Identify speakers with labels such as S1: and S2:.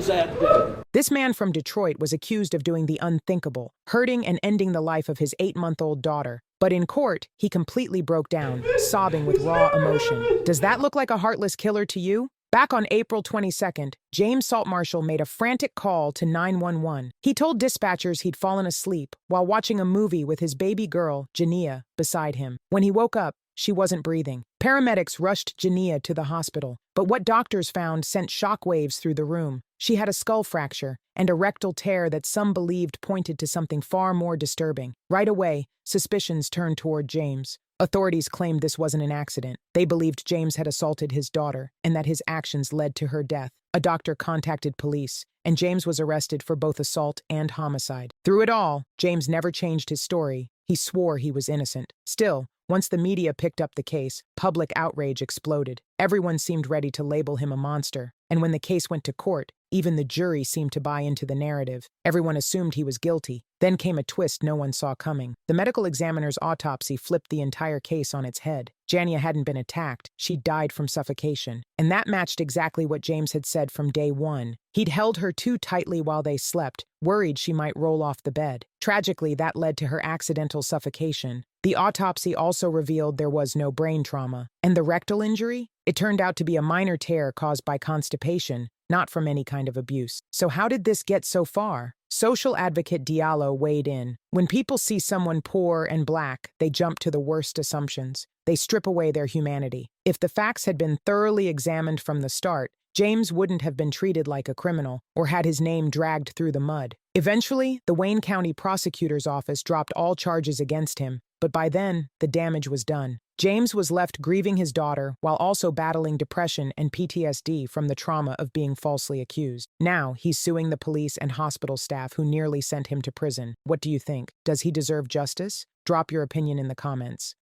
S1: sad day.
S2: This man from Detroit was accused of doing the unthinkable, hurting and ending the life of his 8-month-old daughter. But in court, he completely broke down, sobbing with raw emotion. Does that look like a heartless killer to you? Back on April 22nd, James Saltmarshall made a frantic call to 911. He told dispatchers he'd fallen asleep while watching a movie with his baby girl, Jania, beside him. When he woke up, she wasn't breathing. Paramedics rushed Jania to the hospital, but what doctors found sent shockwaves through the room. She had a skull fracture and a rectal tear that some believed pointed to something far more disturbing. Right away, suspicions turned toward James. Authorities claimed this wasn't an accident. They believed James had assaulted his daughter and that his actions led to her death. A doctor contacted police, and James was arrested for both assault and homicide. Through it all, James never changed his story. He swore he was innocent. Still, once the media picked up the case, public outrage exploded. Everyone seemed ready to label him a monster. And when the case went to court, even the jury seemed to buy into the narrative. Everyone assumed he was guilty. Then came a twist no one saw coming. The medical examiner's autopsy flipped the entire case on its head. Jania hadn't been attacked. She died from suffocation. And that matched exactly what James had said from day one. He'd held her too tightly while they slept, worried she might roll off the bed. Tragically, that led to her accidental suffocation. The autopsy also revealed there was no brain trauma. And the rectal injury? It turned out to be a minor tear caused by constipation, not from any kind of abuse. So how did this get so far? Social advocate Diallo weighed in. When people see someone poor and black, they jump to the worst assumptions. They strip away their humanity. If the facts had been thoroughly examined from the start, James wouldn't have been treated like a criminal or had his name dragged through the mud. Eventually, the Wayne County Prosecutor's Office dropped all charges against him, but by then, the damage was done. James was left grieving his daughter while also battling depression and PTSD from the trauma of being falsely accused. Now, he's suing the police and hospital staff who nearly sent him to prison. What do you think? Does he deserve justice? Drop your opinion in the comments.